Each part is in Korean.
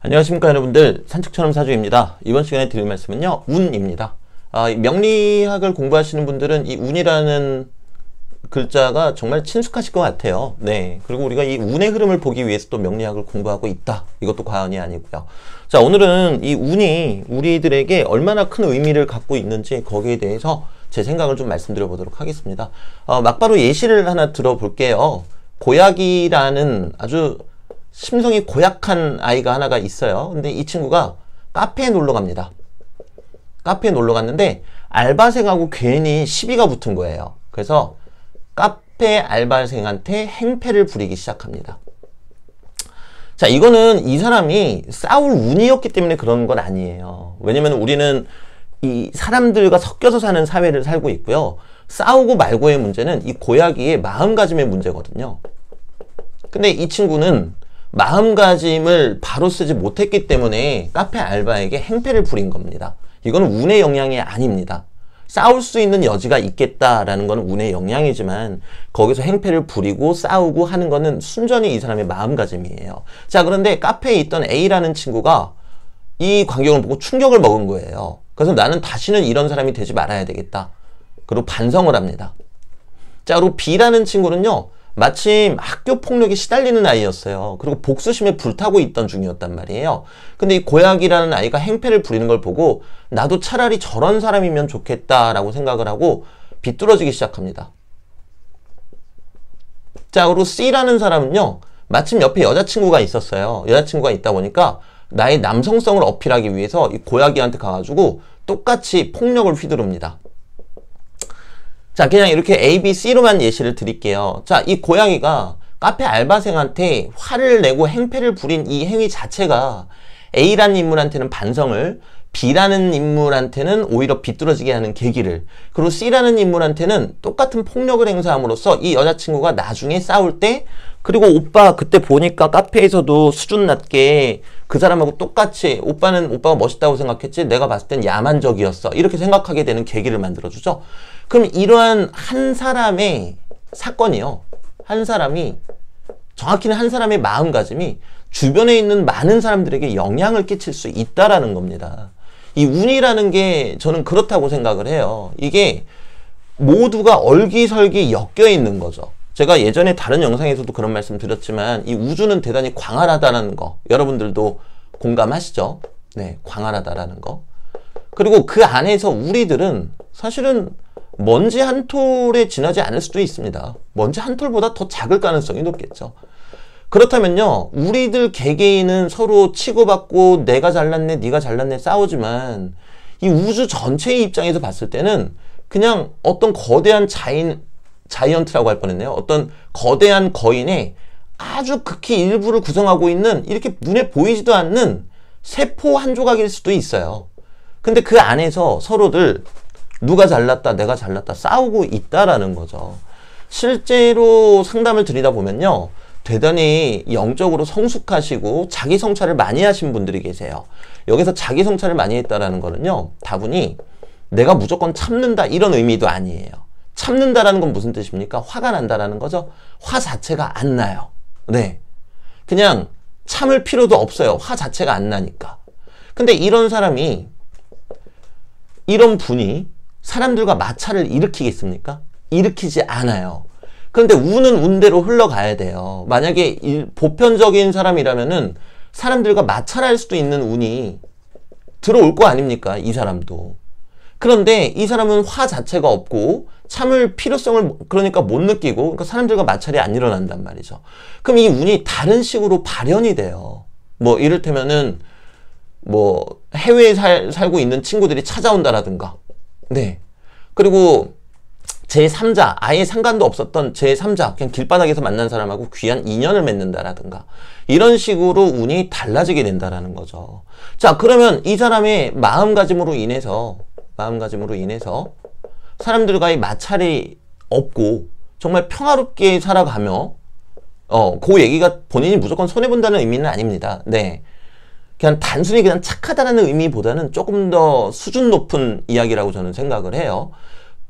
안녕하십니까 여러분들, 산책처럼 사주입니다. 이번 시간에 드릴 말씀은요, 운입니다. 명리학을 공부하시는 분들은 이 운이라는 글자가 정말 친숙하실 것 같아요. 네. 그리고 우리가 이 운의 흐름을 보기 위해서 또 명리학을 공부하고 있다, 이것도 과언이 아니고요. 자, 오늘은 이 운이 우리들에게 얼마나 큰 의미를 갖고 있는지, 거기에 대해서 제 생각을 좀 말씀드려 보도록 하겠습니다. 막바로 예시를 하나 들어볼게요. 고약이라는 아주 심성이 고약한 아이가 하나가 있어요. 근데 이 친구가 카페에 놀러 갑니다. 카페에 놀러 갔는데 알바생하고 괜히 시비가 붙은 거예요. 그래서 카페 알바생한테 행패를 부리기 시작합니다. 자, 이거는 이 사람이 싸울 운이었기 때문에 그런 건 아니에요. 왜냐면 우리는 이 사람들과 섞여서 사는 사회를 살고 있고요. 싸우고 말고의 문제는 이 고약이의 마음가짐의 문제거든요. 근데 이 친구는 마음가짐을 바로 쓰지 못했기 때문에 카페 알바에게 행패를 부린 겁니다. 이건 운의 영향이 아닙니다. 싸울 수 있는 여지가 있겠다라는 건 운의 영향이지만, 거기서 행패를 부리고 싸우고 하는 거는 순전히 이 사람의 마음가짐이에요. 자, 그런데 카페에 있던 A라는 친구가 이 광경을 보고 충격을 먹은 거예요. 그래서 나는 다시는 이런 사람이 되지 말아야 되겠다, 그리고 반성을 합니다. 자, 그리고 B라는 친구는요, 마침 학교 폭력에 시달리는 아이였어요. 그리고 복수심에 불타고 있던 중이었단 말이에요. 근데 이 고약이라는 아이가 행패를 부리는 걸 보고 나도 차라리 저런 사람이면 좋겠다라고 생각을 하고 비뚤어지기 시작합니다. 자, 그리고 C라는 사람은요, 마침 옆에 여자친구가 있었어요. 여자친구가 있다 보니까 나의 남성성을 어필하기 위해서 이 고약이한테 가가지고 똑같이 폭력을 휘두릅니다. 자, 그냥 이렇게 A, B, C로만 예시를 드릴게요. 자, 이 고양이가 카페 알바생한테 화를 내고 행패를 부린 이 행위 자체가 A라는 인물한테는 반성을, B라는 인물한테는 오히려 비뚤어지게 하는 계기를, 그리고 C라는 인물한테는 똑같은 폭력을 행사함으로써 이 여자친구가 나중에 싸울 때, 그리고 오빠 그때 보니까 카페에서도 수준 낮게 그 사람하고 똑같이 오빠는 오빠가 멋있다고 생각했지 내가 봤을 땐 야만적이었어, 이렇게 생각하게 되는 계기를 만들어주죠. 그럼 이러한 한 사람의 사건이요, 한 사람이, 정확히는 한 사람의 마음가짐이 주변에 있는 많은 사람들에게 영향을 끼칠 수 있다라는 겁니다. 이 운이라는 게 저는 그렇다고 생각을 해요. 이게 모두가 얼기설기 엮여 있는 거죠. 제가 예전에 다른 영상에서도 그런 말씀 드렸지만, 이 우주는 대단히 광활하다라는 거 여러분들도 공감하시죠? 네, 광활하다라는 거. 그리고 그 안에서 우리들은 사실은 먼지 한 톨에 지나지 않을 수도 있습니다. 먼지 한 톨보다 더 작을 가능성이 높겠죠. 그렇다면요, 우리들 개개인은 서로 치고받고 내가 잘났네 네가 잘났네 싸우지만, 이 우주 전체의 입장에서 봤을 때는 그냥 어떤 거대한 자이언트라고 할 뻔했네요. 어떤 거대한 거인의 아주 극히 일부를 구성하고 있는, 이렇게 눈에 보이지도 않는 세포 한 조각일 수도 있어요. 근데 그 안에서 서로들 누가 잘났다 내가 잘났다 싸우고 있다라는 거죠. 실제로 상담을 드리다 보면요, 대단히 영적으로 성숙하시고 자기 성찰을 많이 하신 분들이 계세요. 여기서 자기 성찰을 많이 했다라는 거는요, 다분히 내가 무조건 참는다 이런 의미도 아니에요. 참는다라는 건 무슨 뜻입니까? 화가 난다라는 거죠. 화 자체가 안 나요. 네, 그냥 참을 필요도 없어요. 화 자체가 안 나니까. 근데 이런 사람이, 이런 분이 사람들과 마찰을 일으키겠습니까? 일으키지 않아요. 그런데 운은 운대로 흘러가야 돼요. 만약에 보편적인 사람이라면은 사람들과 마찰할 수도 있는 운이 들어올 거 아닙니까? 이 사람도. 그런데 이 사람은 화 자체가 없고 참을 필요성을 그러니까 못 느끼고, 그러니까 사람들과 마찰이 안 일어난단 말이죠. 그럼 이 운이 다른 식으로 발현이 돼요. 뭐 이를테면은 뭐 해외에 살고 있는 친구들이 찾아온다라든가, 네, 그리고 제3자, 아예 상관도 없었던 제3자, 그냥 길바닥에서 만난 사람하고 귀한 인연을 맺는다라든가, 이런 식으로 운이 달라지게 된다라는 거죠. 자, 그러면 이 사람의 마음가짐으로 인해서 사람들과의 마찰이 없고 정말 평화롭게 살아가며, 그 얘기가 본인이 무조건 손해본다는 의미는 아닙니다. 네, 그냥 단순히 그냥 착하다라는 의미보다는 조금 더 수준 높은 이야기라고 저는 생각을 해요.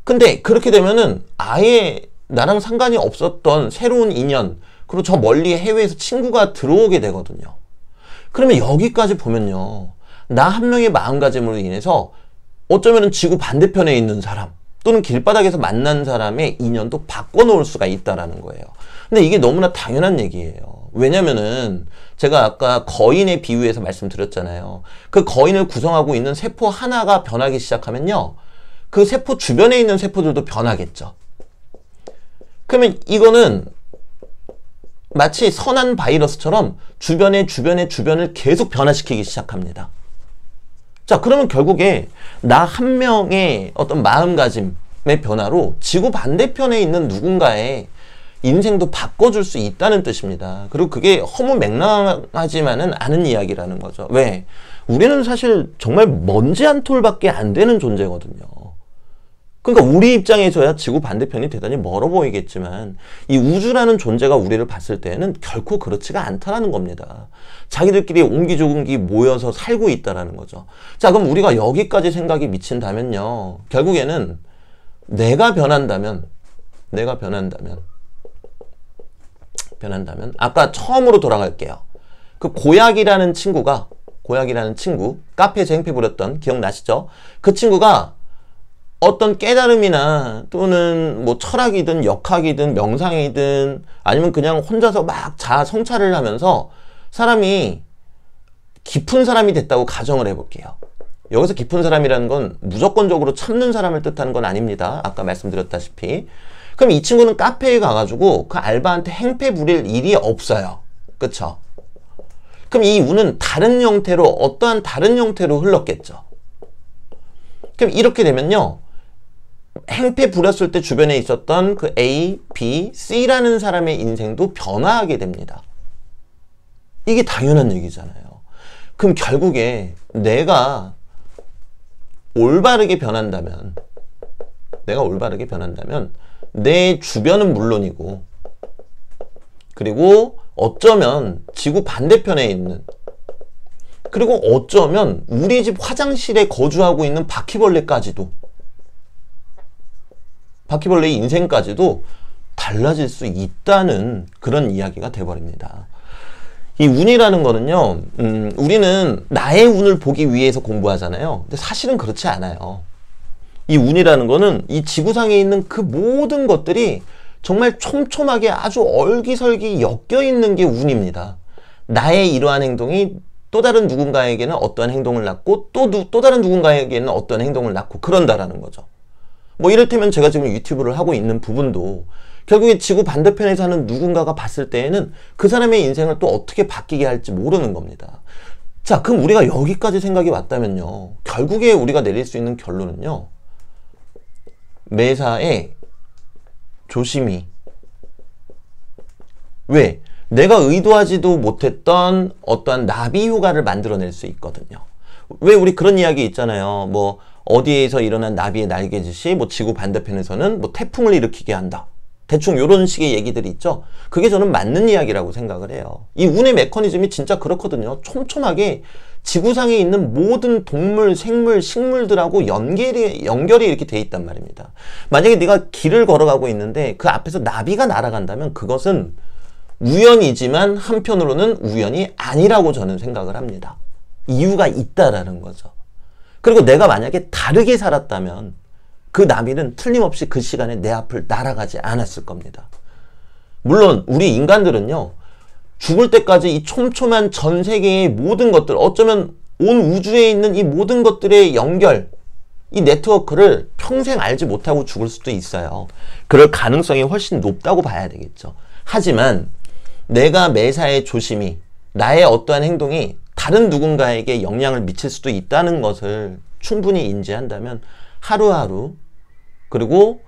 근데 그렇게 되면은 아예 나랑 상관이 없었던 새로운 인연, 그리고 저 멀리 해외에서 친구가 들어오게 되거든요. 그러면 여기까지 보면요. 나 한 명의 마음가짐으로 인해서 어쩌면 지구 반대편에 있는 사람 또는 길바닥에서 만난 사람의 인연도 바꿔놓을 수가 있다라는 거예요. 근데 이게 너무나 당연한 얘기예요. 왜냐면은 제가 아까 거인의 비유에서 말씀드렸잖아요. 그 거인을 구성하고 있는 세포 하나가 변하기 시작하면요. 그 세포 주변에 있는 세포들도 변하겠죠. 그러면 이거는 마치 선한 바이러스처럼 주변을 계속 변화시키기 시작합니다. 자, 그러면 결국에 나 한 명의 어떤 마음가짐의 변화로 지구 반대편에 있는 누군가의 인생도 바꿔줄 수 있다는 뜻입니다. 그리고 그게 허무맹랑하지만은 않은 이야기라는 거죠. 왜? 우리는 사실 정말 먼지 한 톨밖에 안 되는 존재거든요. 그러니까 우리 입장에서야 지구 반대편이 대단히 멀어 보이겠지만 이 우주라는 존재가 우리를 봤을 때는 결코 그렇지가 않다라는 겁니다. 자기들끼리 옹기종기 모여서 살고 있다라는 거죠. 자, 그럼 우리가 여기까지 생각이 미친다면요. 결국에는 내가 변한다면 아까 처음으로 돌아갈게요. 그 고약이라는 친구 카페에서 행패 부렸던 기억나시죠? 그 친구가 어떤 깨달음이나 또는 뭐 철학이든 역학이든 명상이든 아니면 그냥 혼자서 막 자아 성찰을 하면서 사람이 깊은 사람이 됐다고 가정을 해볼게요. 여기서 깊은 사람이라는 건 무조건적으로 참는 사람을 뜻하는 건 아닙니다. 아까 말씀드렸다시피. 그럼 이 친구는 카페에 가가지고 그 알바한테 행패 부릴 일이 없어요. 그쵸? 그럼 이 운은 어떠한 다른 형태로 흘렀겠죠. 그럼 이렇게 되면요. 행패 부렸을 때 주변에 있었던 그 A, B, C라는 사람의 인생도 변화하게 됩니다. 이게 당연한 얘기잖아요. 그럼 결국에 내가 올바르게 변한다면 내 주변은 물론이고 그리고 어쩌면 지구 반대편에 있는 그리고 어쩌면 우리 집 화장실에 거주하고 있는 바퀴벌레의 인생까지도 달라질 수 있다는 그런 이야기가 돼버립니다. 이 운이라는 거는요, 우리는 나의 운을 보기 위해서 공부하잖아요. 근데 사실은 그렇지 않아요. 이 운이라는 거는 이 지구상에 있는 그 모든 것들이 정말 촘촘하게 아주 얼기설기 엮여 있는 게 운입니다. 나의 이러한 행동이 또 다른 누군가에게는 어떠한 행동을 낳고 또 다른 누군가에게는 어떤 행동을 낳고 그런다라는 거죠. 뭐 이를테면 제가 지금 유튜브를 하고 있는 부분도 결국에 지구 반대편에 사는 누군가가 봤을 때에는 그 사람의 인생을 또 어떻게 바뀌게 할지 모르는 겁니다. 자, 그럼 우리가 여기까지 생각이 왔다면요. 결국에 우리가 내릴 수 있는 결론은요. 매사에 조심히. 왜? 내가 의도하지도 못했던 어떠한 나비 효과를 만들어낼 수 있거든요. 왜 우리 그런 이야기 있잖아요. 뭐 어디에서 일어난 나비의 날개짓이 뭐 지구 반대편에서는 뭐 태풍을 일으키게 한다. 대충 이런 식의 얘기들이 있죠. 그게 저는 맞는 이야기라고 생각을 해요. 이 운의 메커니즘이 진짜 그렇거든요. 촘촘하게 지구상에 있는 모든 동물, 생물, 식물들하고 연결이 이렇게 돼 있단 말입니다. 만약에 네가 길을 걸어가고 있는데 그 앞에서 나비가 날아간다면 그것은 우연이지만 한편으로는 우연이 아니라고 저는 생각을 합니다. 이유가 있다라는 거죠. 그리고 내가 만약에 다르게 살았다면 그 나비는 틀림없이 그 시간에 내 앞을 날아가지 않았을 겁니다. 물론 우리 인간들은요. 죽을 때까지 이 촘촘한 전 세계의 모든 것들, 어쩌면 온 우주에 있는 이 모든 것들의 연결, 이 네트워크를 평생 알지 못하고 죽을 수도 있어요. 그럴 가능성이 훨씬 높다고 봐야 되겠죠. 하지만 내가 매사에 조심히 나의 어떠한 행동이 다른 누군가에게 영향을 미칠 수도 있다는 것을 충분히 인지한다면 하루하루 그리고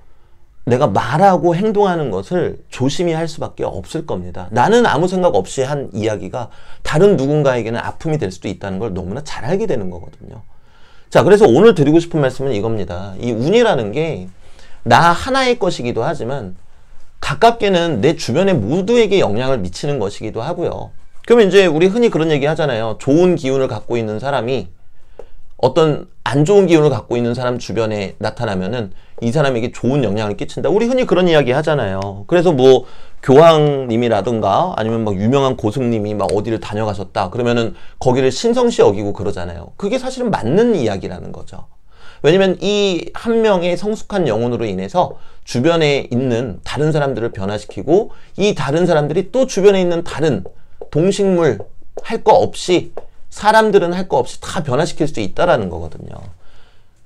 내가 말하고 행동하는 것을 조심히 할 수밖에 없을 겁니다. 나는 아무 생각 없이 한 이야기가 다른 누군가에게는 아픔이 될 수도 있다는 걸 너무나 잘 알게 되는 거거든요. 자, 그래서 오늘 드리고 싶은 말씀은 이겁니다. 이 운이라는 게 나 하나의 것이기도 하지만 가깝게는 내 주변의 모두에게 영향을 미치는 것이기도 하고요. 그러면 이제 우리 흔히 그런 얘기 하잖아요. 좋은 기운을 갖고 있는 사람이 어떤 안 좋은 기운을 갖고 있는 사람 주변에 나타나면은 이 사람에게 좋은 영향을 끼친다. 우리 흔히 그런 이야기 하잖아요. 그래서 뭐 교황님이라든가 아니면 막 유명한 고승님이 막 어디를 다녀가셨다. 그러면은 거기를 신성시 여기고 그러잖아요. 그게 사실은 맞는 이야기라는 거죠. 왜냐면 이 한 명의 성숙한 영혼으로 인해서 주변에 있는 다른 사람들을 변화시키고 이 다른 사람들이 또 주변에 있는 다른 동식물 할 거 없이 사람들은 할 거 없이 다 변화시킬 수 있다라는 거거든요.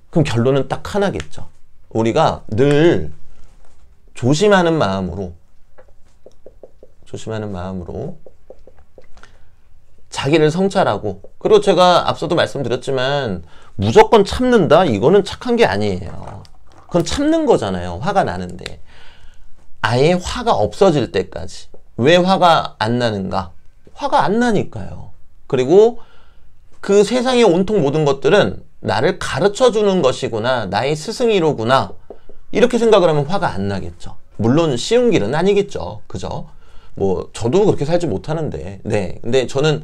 그럼 결론은 딱 하나겠죠. 우리가 늘 조심하는 마음으로 자기를 성찰하고, 그리고 제가 앞서도 말씀드렸지만 무조건 참는다? 이거는 착한 게 아니에요. 그건 참는 거잖아요. 화가 나는데. 아예 화가 없어질 때까지. 왜 화가 안 나는가? 화가 안 나니까요. 그리고 그 세상의 온통 모든 것들은 나를 가르쳐 주는 것이구나, 나의 스승이로구나, 이렇게 생각을 하면 화가 안 나겠죠. 물론 쉬운 길은 아니겠죠. 그죠? 뭐 저도 그렇게 살지 못하는데, 네, 근데 저는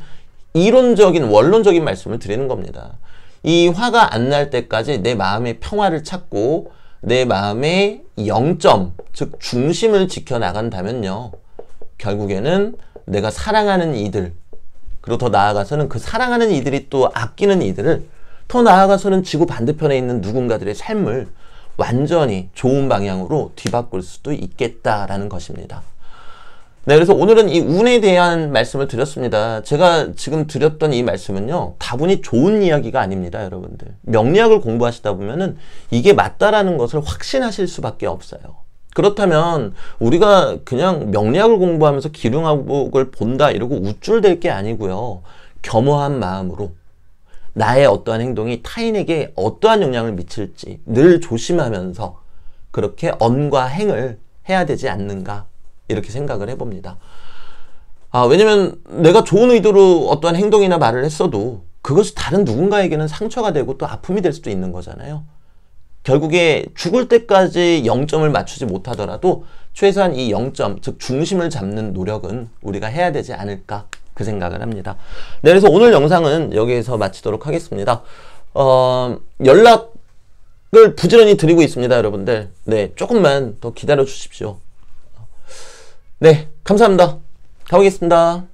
이론적인 원론적인 말씀을 드리는 겁니다. 이 화가 안 날 때까지 내 마음의 평화를 찾고 내 마음의 0점, 즉 중심을 지켜나간다면요, 결국에는 내가 사랑하는 이들, 그리고 더 나아가서는 그 사랑하는 이들이 또 아끼는 이들을, 더 나아가서는 지구 반대편에 있는 누군가들의 삶을 완전히 좋은 방향으로 뒤바꿀 수도 있겠다라는 것입니다. 네, 그래서 오늘은 이 운에 대한 말씀을 드렸습니다. 제가 지금 드렸던 이 말씀은요, 다분히 좋은 이야기가 아닙니다, 여러분들. 명리학을 공부하시다 보면은 이게 맞다라는 것을 확신하실 수밖에 없어요. 그렇다면 우리가 그냥 명리학을 공부하면서 기륭화복을 본다 이러고 우쭐댈 게 아니고요, 겸허한 마음으로 나의 어떠한 행동이 타인에게 어떠한 영향을 미칠지 늘 조심하면서 그렇게 언과 행을 해야 되지 않는가, 이렇게 생각을 해봅니다. 왜냐면 내가 좋은 의도로 어떠한 행동이나 말을 했어도 그것이 다른 누군가에게는 상처가 되고 또 아픔이 될 수도 있는 거잖아요. 결국에 죽을 때까지 0점을 맞추지 못하더라도 최소한 이 0점, 즉 중심을 잡는 노력은 우리가 해야 되지 않을까, 그 생각을 합니다. 네, 그래서 오늘 영상은 여기에서 마치도록 하겠습니다. 연락을 부지런히 드리고 있습니다, 여러분들. 네, 조금만 더 기다려 주십시오. 네, 감사합니다. 가보겠습니다.